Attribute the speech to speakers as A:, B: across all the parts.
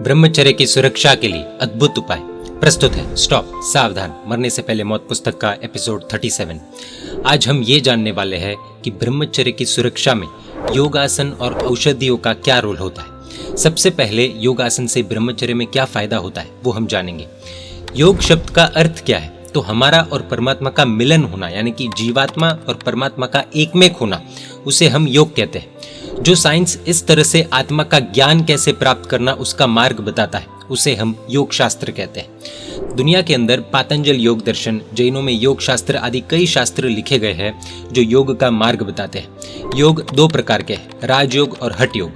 A: ब्रह्मचर्य की सुरक्षा के लिए अद्भुत उपाय प्रस्तुत है स्टॉप सावधान मरने से पहले मौत पुस्तक का एपिसोड 37। आज हम ये जानने वाले हैं कि ब्रह्मचर्य की सुरक्षा में योगासन और औषधियों का क्या रोल होता है। सबसे पहले योगासन से ब्रह्मचर्य में क्या फायदा होता है वो हम जानेंगे। योग शब्द का अर्थ क्या है? तो हमारा और परमात्मा का मिलन होना, यानी कि जीवात्मा और परमात्मा का एकमेक होना, उसे हम योग कहते हैं। जो साइंस इस तरह से आत्मा का ज्ञान कैसे प्राप्त करना उसका मार्ग बताता है, उसे हम योग शास्त्र कहते हैं। दुनिया के अंदर पातंजल योग दर्शन, जैनों में योग शास्त्र आदि कई शास्त्र लिखे गए हैं जो योग का मार्ग बताते हैं। योग दो प्रकार के हैं, राजयोग और हठ योग।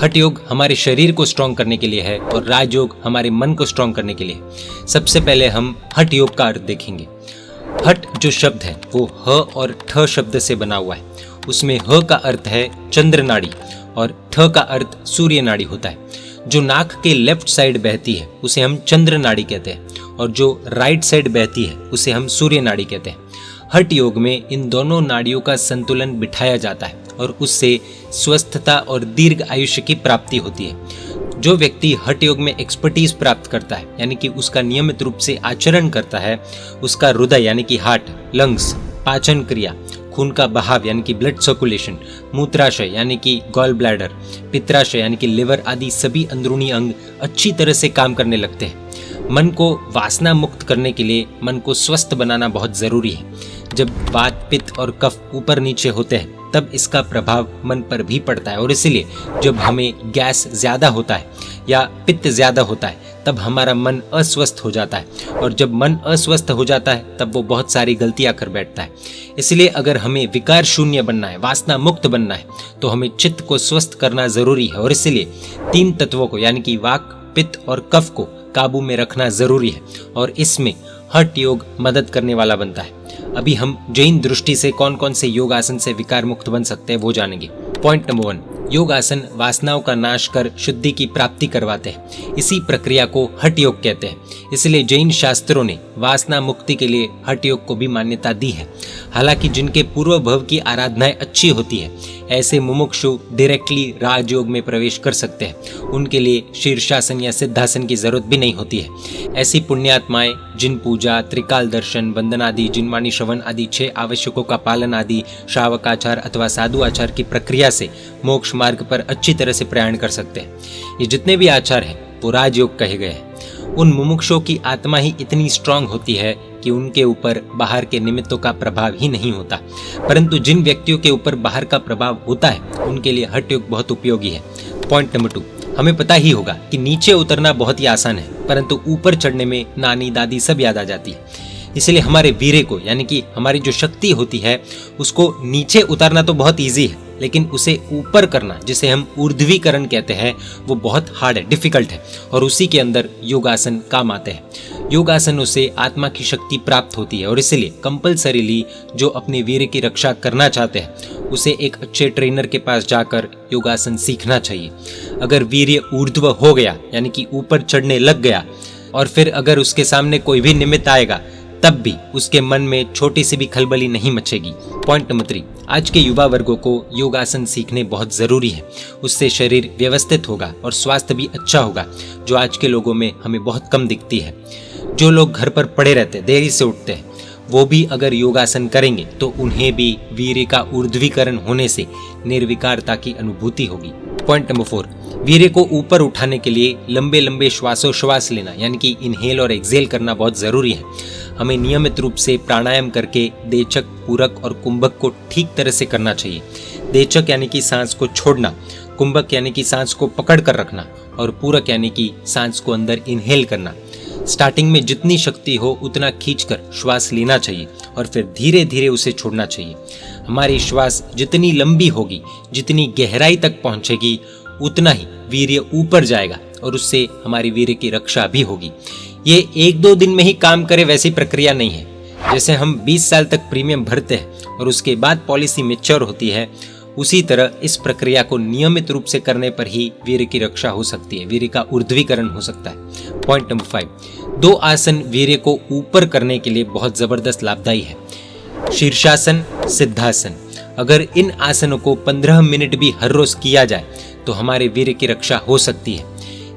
A: हठ योग हमारे शरीर को स्ट्रॉन्ग करने के लिए है और राजयोग हमारे मन को स्ट्रॉन्ग करने के लिए है। सबसे पहले हम हठ योग का अर्थ देखेंगे। हठ जो शब्द है वो ह और ठ शब्द से बना हुआ है। उसमें ह का अर्थ है चंद्र नाड़ी और ठ का अर्थ सूर्य नाड़ी होता है। जो नाक के लेफ्ट साइड बहती है उसे हम चंद्र नाड़ी कहते हैं और जो राइट साइड बहती है उसे हम सूर्य नाड़ी कहते हैं। हठ योग में इन दोनों नाड़ियों का संतुलन बिठाया जाता है और उससे स्वस्थता और दीर्घ आयुष्य की प्राप्ति होती है। जो व्यक्ति हठ योग में एक्सपर्टीज प्राप्त करता है, यानी कि उसका नियमित रूप से आचरण करता है, उसका हृदय यानी कि हार्ट, लंग्स, पाचन क्रिया, खून का बहाव यानी कि ब्लड सर्कुलेशन, मूत्राशय यानी कि गॉल ब्लैडर, पित्राशय यानी कि लिवर आदि सभी अंदरूनी अंग अच्छी तरह से काम करने लगते हैं। मन को वासना मुक्त करने के लिए मन को स्वस्थ बनाना बहुत जरूरी है। जब वात, पित्त और कफ ऊपर नीचे होते हैं तब इसका प्रभाव मन पर भी पड़ता है और इसीलिए जब हमें गैस ज्यादा होता है या पित्त ज्यादा होता है तब हमारा मन अस्वस्थ हो जाता है और जब मन अस्वस्थ हो जाता है तब वो बहुत सारी गलतियां कर बैठता है। इसलिए अगर हमें विकार शून्य बनना है, वासना मुक्त बनना है, तो हमें चित्त को स्वस्थ करना जरूरी है और इसलिए तीन तत्वों को यानी कि वाक, पित्त और कफ को काबू में रखना जरूरी है और इसमें हठ योग मदद करने वाला बनता है। अभी हम जैन दृष्टि से कौन कौन से योग आसन से विकार मुक्त बन सकते हैं वो जानेंगे। पॉइंट नंबर 1, योग आसन वासनाओं का नाश कर शुद्धि की प्राप्ति करवाते हैं। इसी प्रक्रिया को हठ योग कहते हैं। इसलिए जैन शास्त्रों ने वासना मुक्ति के लिए हठ योग को भी मान्यता दी है। हालांकि जिनके पूर्व भव की आराधनाएं अच्छी होती है, ऐसे मुमुक्षु डायरेक्टली राजयोग में प्रवेश कर सकते हैं। उनके लिए शीर्षासन या सिद्धासन की जरूरत भी नहीं होती है। ऐसी पुण्यात्माएं जिन पूजा, त्रिकाल दर्शन, वंदन आदि, जिनवाणी श्रवण आदि 6 आवश्यकों का पालन आदि श्रावकाचार अथवा साधु आचार की प्रक्रिया से मोक्ष मार्ग पर अच्छी तरह से प्रयाण कर सकते हैं। ये जितने भी आचार हैं वो राजयोग कहे गए हैं। उन मुमुक्षों की आत्मा ही इतनी स्ट्रांग होती है कि उनके ऊपर बाहर के निमित्तों का प्रभाव ही नहीं होता। परंतु जिन व्यक्तियों के ऊपर बाहर का प्रभाव होता है उनके लिए हठ योग बहुत उपयोगी है। पॉइंट नंबर 2, हमें पता ही होगा कि नीचे उतरना बहुत ही आसान है, परंतु ऊपर चढ़ने में नानी दादी सब याद आ जाती है। इसलिए हमारे वीर्य को, यानी कि हमारी जो शक्ति होती है, उसको नीचे उतारना तो बहुत ईजी है, लेकिन उसे ऊपर करना, जिसे हम ऊर्ध्वीकरण कहते हैं, वो बहुत हार्ड है, डिफिकल्ट है और उसी के अंदर योगासन काम आते हैं। योगासनों से आत्मा की शक्ति प्राप्त होती है और इसलिए कंपल्सरीली जो अपने वीर्य की रक्षा करना चाहते हैं उसे एक अच्छे ट्रेनर के पास जाकर योगासन सीखना चाहिए। अगर वीर्य ऊर्ध्व हो गया, यानी कि ऊपर चढ़ने लग गया, और फिर अगर उसके सामने कोई भी निमित्त आएगा तब भी उसके मन में छोटी सी भी खलबली नहीं मचेगी। पॉइंट नंबर 3, आज के युवा वर्गों को योगासन सीखने बहुत जरूरी है। उससे शरीर व्यवस्थित होगा और स्वास्थ्य भी अच्छा होगा, जो आज के लोगों में हमें बहुत कम दिखती है। जो लोग घर पर पड़े रहते, देरी से उठते हैं, वो भी अगर योगासन करेंगे तो उन्हें भी वीर्य का ऊर्ध्वीकरण होने से निर्विकारता की अनुभूति होगी। पॉइंट नंबर 4, वीर्य को ऊपर उठाने के लिए लंबे लंबे श्वासोश्वास लेना, यानी कि इनहेल और एक्सेल करना बहुत जरूरी है। हमें नियमित रूप से प्राणायाम करके देचक, पूरक और कुंभक को ठीक तरह से करना चाहिए। देचक यानी कि सांस को छोड़ना, कुंभक यानी कि सांस को पकड़ कर रखना और पूरक यानी कि सांस को अंदर इनहेल करना। स्टार्टिंग में जितनी शक्ति हो उतना खींचकर श्वास लेना चाहिए और फिर धीरे धीरे उसे छोड़ना चाहिए। हमारी श्वास जितनी लंबी होगी, जितनी गहराई तक पहुंचेगी, उतना ही वीर्य ऊपर जाएगा और उससे हमारी वीर्य की रक्षा भी होगी। ये 1-2 दिन में ही काम करे वैसी प्रक्रिया नहीं है। जैसे हम 20 साल तक प्रीमियम भरते हैं और उसके बाद पॉलिसी मैच्योर होती है, उसी तरह इस प्रक्रिया को नियमित रूप से करने पर ही वीर्य की रक्षा हो सकती है, वीर्य का ऊर्ध्वीकरण हो सकता है। पॉइंट नंबर 5, 2 आसन वीर्य को ऊपर करने के लिए बहुत जबरदस्त लाभदायी है। शीर्षासन, सिद्धासन। अगर इन आसनों को 15 मिनट भी हर रोज किया जाए तो हमारे वीर्य की रक्षा हो सकती है।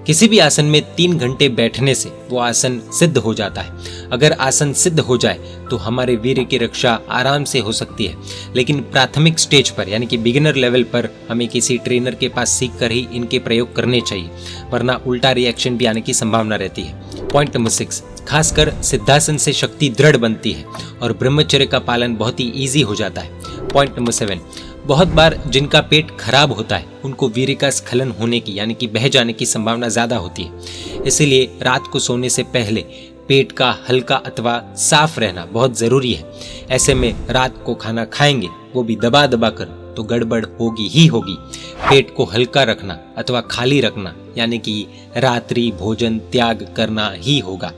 A: किसी भी आसन में 3 घंटे बैठने से वो आसन सिद्ध हो जाता है। अगर आसन सिद्ध हो जाए तो हमारे वीर्य की रक्षा आराम से हो सकती है, लेकिन प्राथमिक स्टेज पर यानी कि बिगिनर लेवल पर हमें किसी ट्रेनर के पास सीख कर ही इनके प्रयोग करने चाहिए, वरना उल्टा रिएक्शन भी आने की संभावना रहती है। पॉइंट नंबर 6, खासकर सिद्धासन से शक्ति दृढ़ बनती है और ब्रह्मचर्य का पालन बहुत ही ईजी हो जाता है। पॉइंट नंबर 7, बहुत बार जिनका पेट खराब होता है उनको वीर्य का स्खलन होने की यानी कि बह जाने की संभावना ज्यादा होती है। इसीलिए रात को सोने से पहले पेट का हल्का अथवा साफ रहना बहुत जरूरी है। ऐसे में रात को खाना खाएंगे वो भी दबा दबा कर तो गड़बड़ होगी ही होगी। पेट को हल्का रखना अथवा खाली रखना यानी कि रात्रि भोजन त्याग करना ही होगा,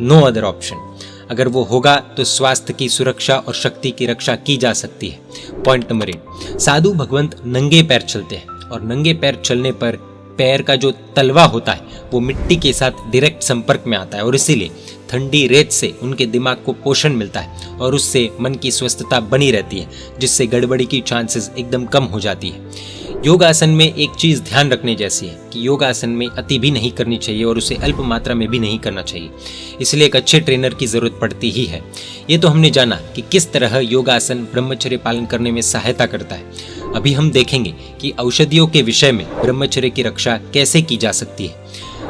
A: नो अदर ऑप्शन। अगर वो होगा तो स्वास्थ्य की सुरक्षा और शक्ति की रक्षा की जा सकती है। पॉइंट नंबर 8, साधु भगवंत नंगे पैर चलते हैं और नंगे पैर चलने पर पैर का जो तलवा होता है वो मिट्टी के साथ डायरेक्ट संपर्क में आता है और इसीलिए ठंडी रेत से उनके दिमाग को पोषण मिलता है और उससे मन की स्वस्थता बनी रहती है, जिससे गड़बड़ी की चांसेस एकदम कम हो जाती है। योगासन में एक चीज ध्यान रखने जैसी है कि योगासन में अति भी नहीं करनी चाहिए और उसे अल्प मात्रा में भी नहीं करना चाहिए, इसलिए एक अच्छे ट्रेनर की जरूरत पड़ती ही है। ये तो हमने जाना कि किस तरह योगासन ब्रह्मचर्य पालन करने में सहायता करता है। अभी हम देखेंगे कि औषधियों के विषय में ब्रह्मचर्य की रक्षा कैसे की जा सकती है।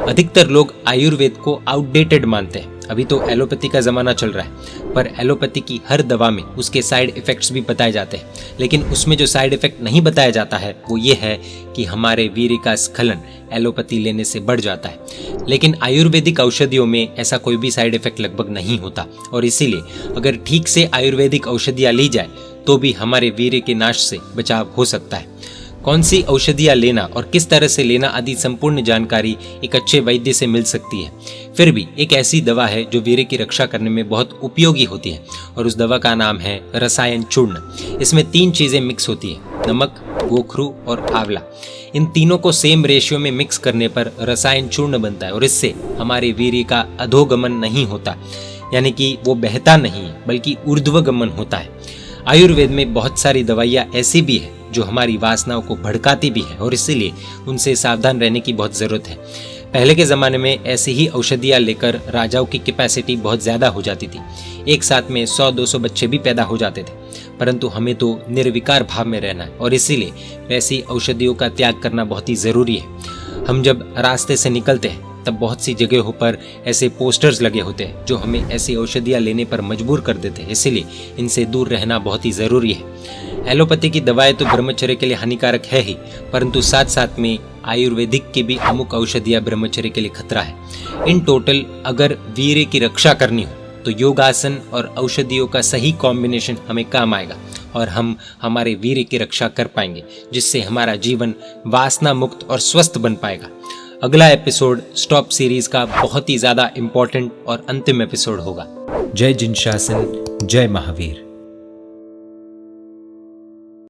A: अधिकतर लोग आयुर्वेद को आउटडेटेड मानते हैं। अभी तो एलोपैथी का जमाना चल रहा है, पर एलोपैथी की हर दवा में उसके साइड इफेक्ट्स भी बताए जाते हैं, लेकिन उसमें जो साइड इफेक्ट नहीं बताया जाता है वो ये है कि हमारे वीर्य का स्खलन एलोपैथी लेने से बढ़ जाता है। लेकिन आयुर्वेदिक औषधियों में ऐसा कोई भी साइड इफेक्ट लगभग नहीं होता और इसीलिए अगर ठीक से आयुर्वेदिक औषधियाँ ली जाए तो भी हमारे वीर्य के नाश से बचाव हो सकता है। कौन सी औषधियाँ लेना और किस तरह से लेना आदि संपूर्ण जानकारी एक अच्छे वैद्य से मिल सकती है। फिर भी एक ऐसी दवा है जो वीर्य की रक्षा करने में बहुत उपयोगी होती है और उस दवा का नाम है रसायन चूर्ण। इसमें 3 चीजें मिक्स होती है, नमक, गोखरू और आंवला। इन तीनों को सेम रेशियो में मिक्स करने पर रसायन चूर्ण बनता है और इससे हमारे वीर्य का अधोगमन नहीं होता, यानी कि वो बहता नहीं है बल्कि ऊर्ध्वगमन होता है। आयुर्वेद में बहुत सारी दवाइयाँ ऐसी भी है जो हमारी वासनाओं को भड़काती भी है और इसीलिए उनसे सावधान रहने की बहुत ज़रूरत है। पहले के ज़माने में ऐसी ही औषधियाँ लेकर राजाओं की कैपेसिटी बहुत ज़्यादा हो जाती थी, एक साथ में 100-200 बच्चे भी पैदा हो जाते थे, परंतु हमें तो निर्विकार भाव में रहना है और इसीलिए वैसी औषधियों का त्याग करना बहुत ही ज़रूरी है। हम जब रास्ते से निकलते हैं तब बहुत सी जगहों पर ऐसे पोस्टर्स लगे होते हैं जो हमें ऐसी औषधियाँ लेने पर मजबूर कर देते हैं, इसीलिए इनसे दूर रहना बहुत ही ज़रूरी है। एलोपैथी की दवाएं तो ब्रह्मचर्य के लिए हानिकारक है ही, परंतु साथ साथ में आयुर्वेदिक की भी अमुक औषधियाँ ब्रह्मचर्य के लिए खतरा है। इन टोटल अगर वीर्य की रक्षा करनी हो तो योगासन और औषधियों का सही कॉम्बिनेशन हमें काम आएगा और हम हमारे वीर्य की रक्षा कर पाएंगे, जिससे हमारा जीवन वासना मुक्त और स्वस्थ बन पाएगा। अगला एपिसोड स्टॉप सीरीज का बहुत ही ज्यादा इम्पोर्टेंट और अंतिम एपिसोड होगा। जय जिनशासन, जय महावीर।